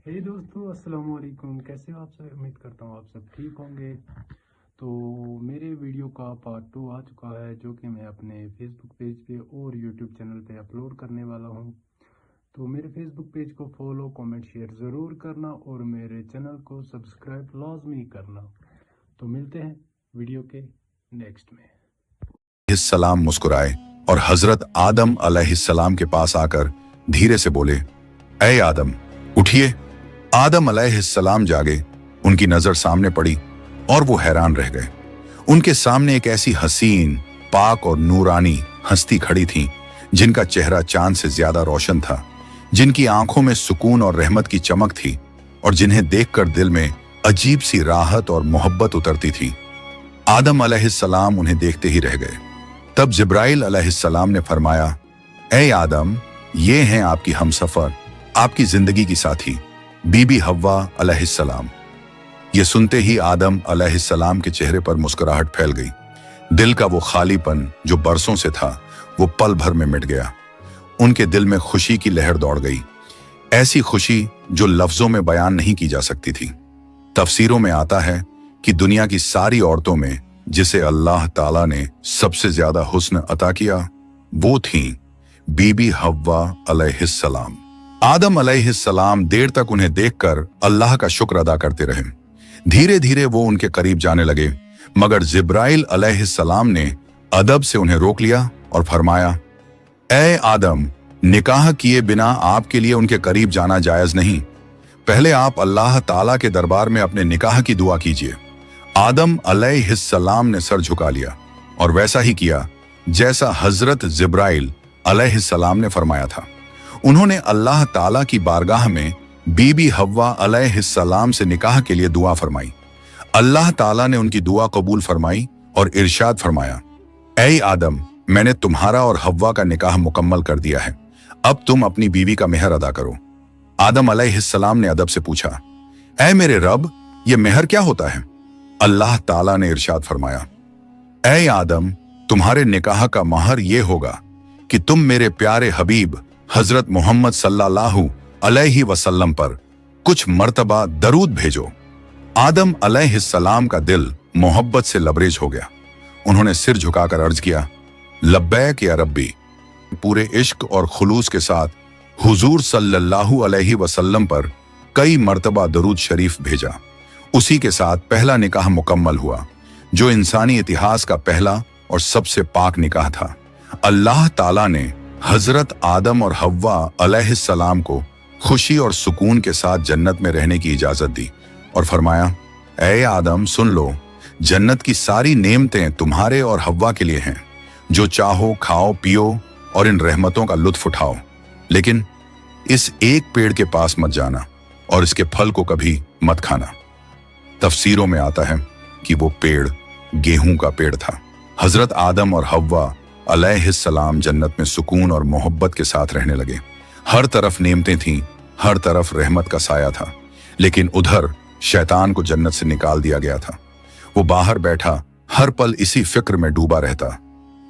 हे दोस्तों, अस्सलाम वालेकुम। कैसे हो आप सब? उम्मीद करता हूँ आप सब ठीक होंगे। तो मेरे वीडियो का पार्ट 2 आ चुका है, जो कि मैं अपने फेसबुक पेज पे और यूट्यूब चैनल पे अपलोड करने वाला हूँ। तो मेरे फेसबुक पेज को फॉलो, कमेंट, शेयर ज़रूर करना और मेरे चैनल को सब्सक्राइब लाजमी करना। तो मिलते हैं वीडियो के नेक्स्ट में। सलाम मुस्कुराए और हजरत आदम अलैहिस्सलाम के पास आकर धीरे से बोले, ऐ आदम उठिए। आदम अलैहिस्सलाम जागे, उनकी नजर सामने पड़ी और वो हैरान रह गए। उनके सामने एक ऐसी हसीन, पाक और नूरानी हस्ती खड़ी थी जिनका चेहरा चांद से ज्यादा रोशन था, जिनकी आंखों में सुकून और रहमत की चमक थी और जिन्हें देखकर दिल में अजीब सी राहत और मोहब्बत उतरती थी। आदम अलैहिस्सलाम उन्हें देखते ही रह गए। तब जिब्राइल अलैहिस्सलाम ने फरमाया, ऐ आदम, ये हैं आपकी हमसफर, आपकी जिंदगी की साथी बीबी हव्वा अलैहिस्सलाम। ये सुनते ही आदम अलैहिस्सलाम के चेहरे पर मुस्कुराहट फैल गई। दिल का वो खालीपन जो बरसों से था, वो पल भर में मिट गया। उनके दिल में खुशी की लहर दौड़ गई, ऐसी खुशी जो लफ्जों में बयान नहीं की जा सकती थी। तफसीरों में आता है कि दुनिया की सारी औरतों में जिसे अल्लाह ताला ने सबसे ज्यादा हुस्न अता किया, वो थी बीबी हव्वा अलैहिस्सलाम। आदम अलैहिस्सलाम देर तक उन्हें देखकर अल्लाह का शुक्र अदा करते रहे। धीरे धीरे वो उनके करीब जाने लगे, मगर जिब्राइल अलैहिस्सलाम ने अदब से उन्हें रोक लिया और फरमाया, ऐ आदम, निकाह किए बिना आपके लिए उनके करीब जाना जायज नहीं। पहले आप अल्लाह ताला के दरबार में अपने निकाह की दुआ कीजिए। आदम अलैहिस्सलाम ने सर झुका लिया और वैसा ही किया जैसा हजरत जिब्राइल अलैहिस्सलाम ने फरमाया था। उन्होंने अल्लाह ताला की बारगाह में बीबी हव्वा अलैहिस्सलाम से निकाह के लिए दुआ फरमाई। अल्लाह ताला ने उनकी दुआ कबूल फरमाई और इरशाद फरमाया, ऐ आदम, मैंने तुम्हारा और हव्वा का निकाह मुकम्मल कर दिया है, अब तुम अपनी बीवी का मेहर अदा करो। आदम अलैहिस्सलाम ने अदब से पूछा, ऐ मेरे रब, ये मेहर क्या होता है? अल्लाह ताला ने इरशाद फरमाया, ऐ आदम, तुम्हारे निकाह का महर ये होगा कि तुम मेरे प्यारे हबीब हजरत मोहम्मद सल्लल्लाहु अलैहि वसल्लम पर कुछ मर्तबा दरूद भेजो। आदम अलैहिस्सलाम का दिल मोहब्बत से लबरेज हो गया। उन्होंने सिर झुकाकर अर्ज किया, लब्बैक या रब्बी। पूरे इश्क और खुलूस के साथ हुजूर सल्लल्लाहु अलैहि वसल्लम पर कई मर्तबा दरूद शरीफ भेजा। उसी के साथ पहला निकाह मुकम्मल हुआ, जो इंसानी इतिहास का पहला और सबसे पाक निकाह था। अल्लाह ताला ने हजरत आदम और हव्वा अलैहिस्सलाम को खुशी और सुकून के साथ जन्नत में रहने की इजाजत दी और फरमाया, ऐ आदम, सुन लो, जन्नत की सारी नेमतें तुम्हारे और हव्वा के लिए हैं। जो चाहो खाओ पियो और इन रहमतों का लुत्फ उठाओ, लेकिन इस एक पेड़ के पास मत जाना और इसके फल को कभी मत खाना। तफसीरों में आता है कि वो पेड़ गेहूं का पेड़ था। हजरत आदम और हव्वा अलैहिस्सलाम जन्नत में सुकून और मोहब्बत के साथ रहने लगे। हर तरफ नेमतें थीं, हर तरफ रहमत का साया था, लेकिन उधर शैतान को जन्नत से निकाल दिया गया था। वो बाहर बैठा हर पल इसी फिक्र में डूबा रहता,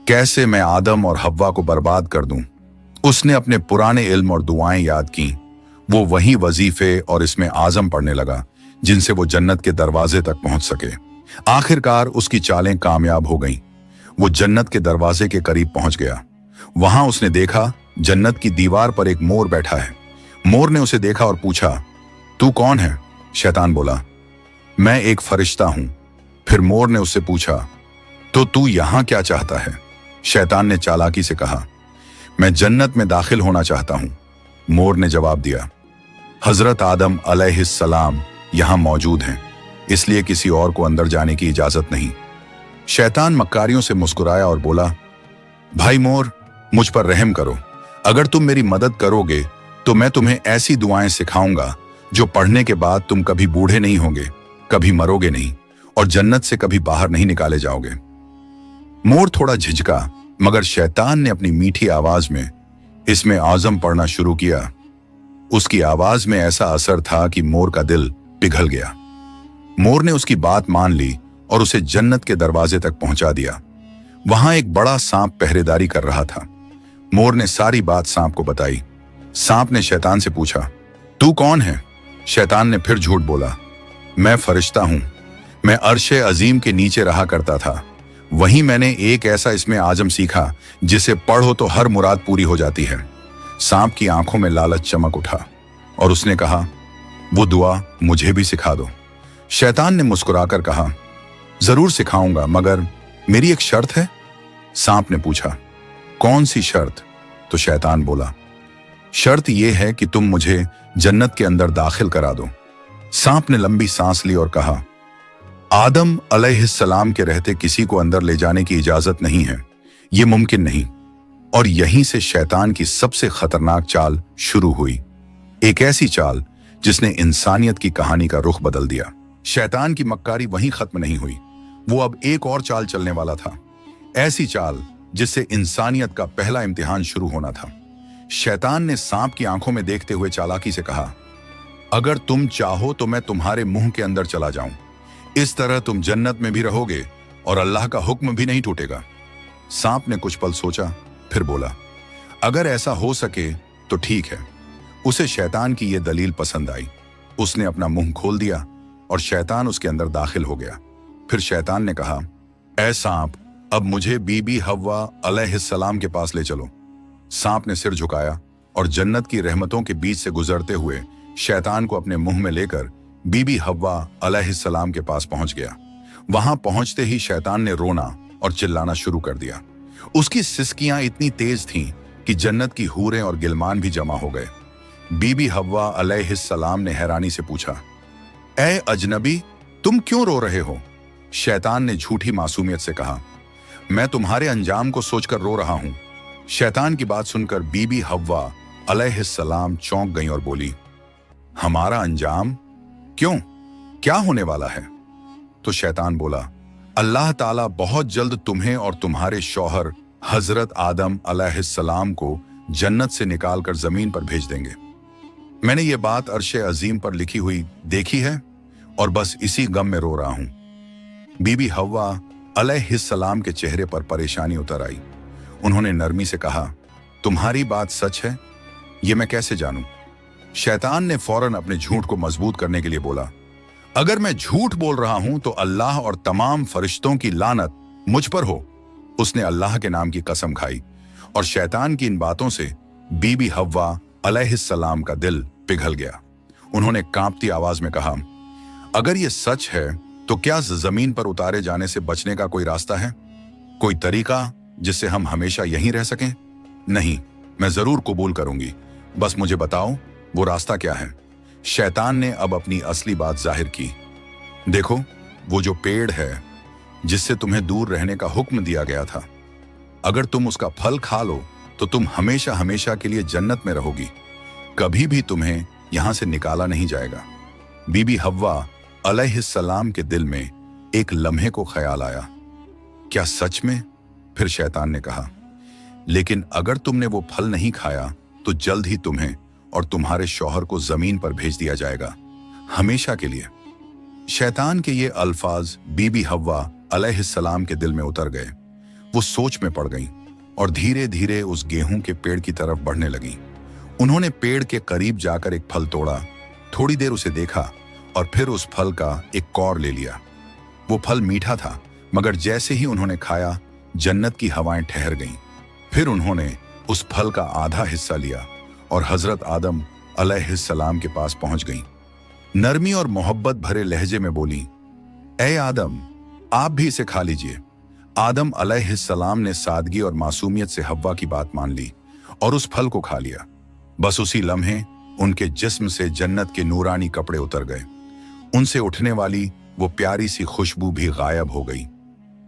कैसे मैं आदम और हव्वा को बर्बाद कर दूं। उसने अपने पुराने इल्म और दुआएं याद की। वो वही वजीफे और इसमें आजम पढ़ने लगा जिनसे वो जन्नत के दरवाजे तक पहुंच सके। आखिरकार उसकी चालें कामयाब हो गईं। वो जन्नत के दरवाजे के करीब पहुंच गया। वहां उसने देखा जन्नत की दीवार पर एक मोर बैठा है। मोर ने उसे देखा और पूछा, तू कौन है? शैतान बोला, मैं एक फरिश्ता हूं। फिर मोर ने उससे पूछा, तो तू यहां क्या चाहता है? शैतान ने चालाकी से कहा, मैं जन्नत में दाखिल होना चाहता हूं। मोर ने जवाब दिया, हजरत आदम अलैहिस्सलाम यहां मौजूद हैं, इसलिए किसी और को अंदर जाने की इजाजत नहीं। शैतान मक्कारियों से मुस्कुराया और बोला, भाई मोर, मुझ पर रहम करो। अगर तुम मेरी मदद करोगे तो मैं तुम्हें ऐसी दुआएं सिखाऊंगा जो पढ़ने के बाद तुम कभी बूढ़े नहीं होगे, कभी मरोगे नहीं और जन्नत से कभी बाहर नहीं निकाले जाओगे। मोर थोड़ा झिझका, मगर शैतान ने अपनी मीठी आवाज में इसमें आजम पढ़ना शुरू किया। उसकी आवाज में ऐसा असर था कि मोर का दिल पिघल गया। मोर ने उसकी बात मान ली और उसे जन्नत के दरवाजे तक पहुंचा दिया। वहां एक बड़ा सांप पहरेदारी कर रहा था। मोर ने सारी बात सांप को बताई। सांप ने शैतान से पूछा, तू कौन है? शैतान ने फिर झूठ बोला, मैं फरिश्ता हूं, मैं अर्शे अजीम के नीचे रहा करता था। वहीं मैंने एक ऐसा इसमें आजम सीखा जिसे पढ़ो तो हर मुराद पूरी हो जाती है। सांप की आंखों में लालच चमक उठा और उसने कहा, वो दुआ मुझे भी सिखा दो। शैतान ने मुस्कुराकर कहा, जरूर सिखाऊंगा, मगर मेरी एक शर्त है। सांप ने पूछा, कौन सी शर्त? तो शैतान बोला, शर्त यह है कि तुम मुझे जन्नत के अंदर दाखिल करा दो। सांप ने लंबी सांस ली और कहा, आदम अलैहिस्सलाम के रहते किसी को अंदर ले जाने की इजाजत नहीं है, यह मुमकिन नहीं। और यहीं से शैतान की सबसे खतरनाक चाल शुरू हुई, एक ऐसी चाल जिसने इंसानियत की कहानी का रुख बदल दिया। शैतान की मक्कारी वहीं खत्म नहीं हुई, वो अब एक और चाल चलने वाला था, ऐसी चाल जिससे इंसानियत का पहला इम्तिहान शुरू होना था। शैतान ने सांप की आंखों में देखते हुए चालाकी से कहा, अगर तुम चाहो तो मैं तुम्हारे मुंह के अंदर चला जाऊं, इस तरह तुम जन्नत में भी रहोगे और अल्लाह का हुक्म भी नहीं टूटेगा। सांप ने कुछ पल सोचा, फिर बोला, अगर ऐसा हो सके तो ठीक है। उसे शैतान की यह दलील पसंद आई। उसने अपना मुंह खोल दिया और शैतान उसके अंदर दाखिल हो गया। फिर शैतान ने कहा, ऐ सांप, अब मुझे बीबी हव्वा अलैहिस्सलाम के पास ले चलो। सांप ने सिर झुकाया और जन्नत की रहमतों के बीच से गुजरते हुए शैतान को अपने मुंह में लेकर बीबी हव्वा अलैहिस्सलाम के पास पहुंच गया। वहां पहुंचते ही शैतान ने रोना और चिल्लाना शुरू कर दिया। उसकी सिसकियां इतनी तेज थीं कि जन्नत की हूरें और गिलमान भी जमा हो गए। बीबी हव्वा अलैहिस्सलाम ने हैरानी से पूछा, ऐ अजनबी, तुम क्यों रो रहे हो? शैतान ने झूठी मासूमियत से कहा, मैं तुम्हारे अंजाम को सोचकर रो रहा हूं। शैतान की बात सुनकर बीबी हव्वा अलैहिस्सलाम चौंक गई और बोली, हमारा अंजाम? क्यों, क्या होने वाला है? तो शैतान बोला, अल्लाह ताला बहुत जल्द तुम्हें और तुम्हारे शौहर हजरत आदम अलैहिस्सलाम को जन्नत से निकालकर जमीन पर भेज देंगे। मैंने ये बात अर्शे अजीम पर लिखी हुई देखी है और बस इसी गम में रो रहा हूं। बीबी हव्वा अलैहिस्सलाम के चेहरे पर परेशानी उतर आई। उन्होंने नरमी से कहा, तुम्हारी बात सच है? ये मैं कैसे जानूं? शैतान ने फौरन अपने झूठ को मजबूत करने के लिए बोला, अगर मैं झूठ बोल रहा हूं तो अल्लाह और तमाम फरिश्तों की लानत मुझ पर हो। उसने अल्लाह के नाम की कसम खाई और शैतान की इन बातों से बीबी हव्वा अलैहिस्सलाम का दिल पिघल गया। उन्होंने कांपती आवाज में कहा, अगर ये सच है तो क्या जमीन पर उतारे जाने से बचने का कोई रास्ता है? कोई तरीका जिससे हम हमेशा यहीं रह सकें? नहीं, मैं जरूर कबूल करूंगी, बस मुझे बताओ वो रास्ता क्या है। शैतान ने अब अपनी असली बात जाहिर की। देखो, वो जो पेड़ है जिससे तुम्हें दूर रहने का हुक्म दिया गया था, अगर तुम उसका फल खा लो तो तुम हमेशा हमेशा के लिए जन्नत में रहोगी, कभी भी तुम्हें यहां से निकाला नहीं जाएगा। बीबी हव्वा अलैहिस्सलाम के दिल में एक लम्हे को ख्याल आया, क्या सच में? फिर शैतान ने कहा, लेकिन अगर तुमने वो फल नहीं खाया तो जल्द ही तुम्हें और तुम्हारे शौहर को जमीन पर भेज दिया जाएगा, हमेशा के लिए। शैतान के ये अल्फाज बीबी हव्वा अलैहिस्सलाम के दिल में उतर गए। वो सोच में पड़ गईं और धीरे धीरे उस गेहूं के पेड़ की तरफ बढ़ने लगीं। उन्होंने पेड़ के करीब जाकर एक फल तोड़ा, थोड़ी देर उसे देखा और फिर उस फल का एक कौर ले लिया। वो फल मीठा था, मगर जैसे ही उन्होंने खाया जन्नत की हवाएं ठहर गईं। फिर उन्होंने उस फल का आधा हिस्सा लिया और हजरत आदम अलैहिस्सलाम के पास पहुंच गईं। नरमी और मोहब्बत भरे लहजे में बोली, ऐ आदम, आप भी इसे खा लीजिए। आदम अलैहिस्सलाम ने सादगी और मासूमियत से हव्वा की बात मान ली और उस फल को खा लिया। बस उसी लम्हे उनके जिस्म से जन्नत के नूरानी कपड़े उतर गए। उनसे उठने वाली वो प्यारी सी खुशबू भी गायब हो गई।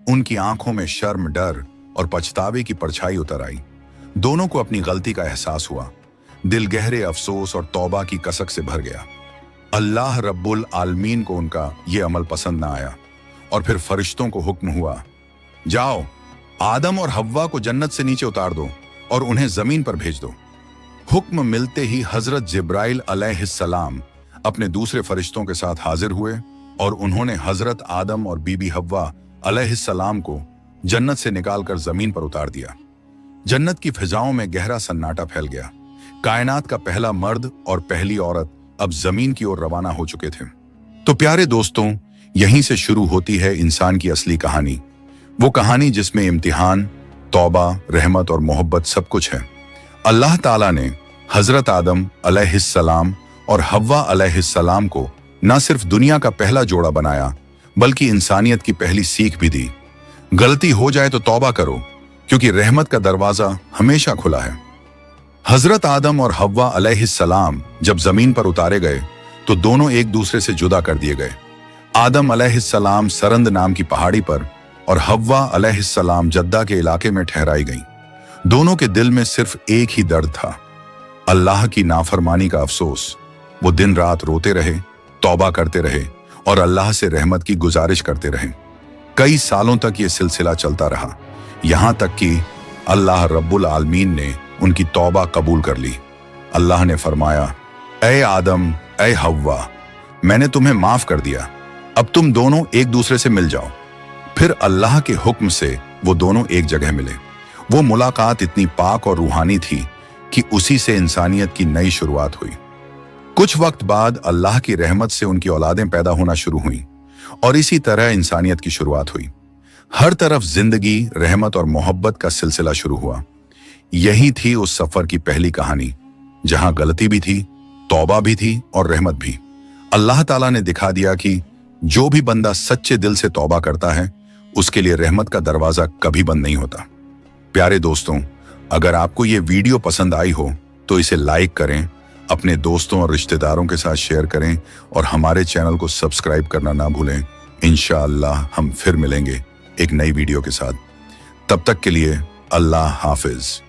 उनकी आंखों में शर्म, डर और पछतावे की परछाई उतर आई। दोनों को अपनी गलती का एहसास हुआ। दिल गहरे अफसोस और तौबा की कसक से भर गया। अल्लाह रब्बुल आलमीन को उनका ये अमल पसंद ना आया और फिर फरिश्तों को हुक्म हुआ, जाओ, आदम और हव्वा को जन्नत से नीचे उतार दो और उन्हें जमीन पर भेज दो। हुक्म मिलते ही हजरत जिब्राइल अलैहिस्सलाम अपने दूसरे फरिश्तों के साथ हाजिर हुए और उन्होंने हजरत आदम और बीबी हव्वा अलैहिस्सलाम को जन्नत से निकालकर जमीन पर उतार दिया। जन्नत की फिजाओं में गहरा सन्नाटा फैल गया। कायनात का पहला मर्द और पहली औरत अब जमीन की ओर रवाना हो चुके थे। तो प्यारे दोस्तों, यहीं से शुरू होती है इंसान की असली कहानी, वो कहानी जिसमें इम्तिहान, तौबा, रहमत और मोहब्बत सब कुछ है। अल्लाह ताला ने हजरत आदम अलैहिस्सलाम और हव्वा अलैहिस्सलाम को न सिर्फ दुनिया का पहला जोड़ा बनाया, बल्कि इंसानियत की पहली सीख भी दी। गलती हो जाए तो तौबा करो, क्योंकि रहमत का दरवाजा हमेशा खुला है। हजरत आदम और हव्वा अलैहिस्सलाम जब जमीन पर उतारे गए तो दोनों एक दूसरे से जुदा कर दिए गए। आदम अलैहिस्सलाम सरंद नाम की पहाड़ी पर और हव्वा अलैहिस्सलाम जद्दा के इलाके में ठहराई गईं। दोनों के दिल में सिर्फ एक ही दर्द था, अल्लाह की नाफरमानी का अफसोस। वो दिन रात रोते रहे, तौबा करते रहे और अल्लाह से रहमत की गुजारिश करते रहे। कई सालों तक ये सिलसिला चलता रहा, यहां तक कि अल्लाह रब्बुल आलमीन ने उनकी तौबा कबूल कर ली। अल्लाह ने फरमाया, ऐ आदम, ऐ हव्वा, मैंने तुम्हें माफ कर दिया, अब तुम दोनों एक दूसरे से मिल जाओ। फिर अल्लाह के हुक्म से वो दोनों एक जगह मिले। वो मुलाकात इतनी पाक और रूहानी थी कि उसी से इंसानियत की नई शुरुआत हुई। कुछ वक्त बाद अल्लाह की रहमत से उनकी औलादें पैदा होना शुरू हुई और इसी तरह इंसानियत की शुरुआत हुई। हर तरफ जिंदगी, रहमत और मोहब्बत का सिलसिला शुरू हुआ। यही थी उस सफर की पहली कहानी, जहां गलती भी थी, तौबा भी थी और रहमत भी। अल्लाह ताला ने दिखा दिया कि जो भी बंदा सच्चे दिल से तौबा करता है, उसके लिए रहमत का दरवाजा कभी बंद नहीं होता। प्यारे दोस्तों, अगर आपको ये वीडियो पसंद आई हो तो इसे लाइक करें, अपने दोस्तों और रिश्तेदारों के साथ शेयर करें और हमारे चैनल को सब्सक्राइब करना ना भूलें। इंशाअल्लाह हम फिर मिलेंगे एक नई वीडियो के साथ। तब तक के लिए अल्लाह हाफिज।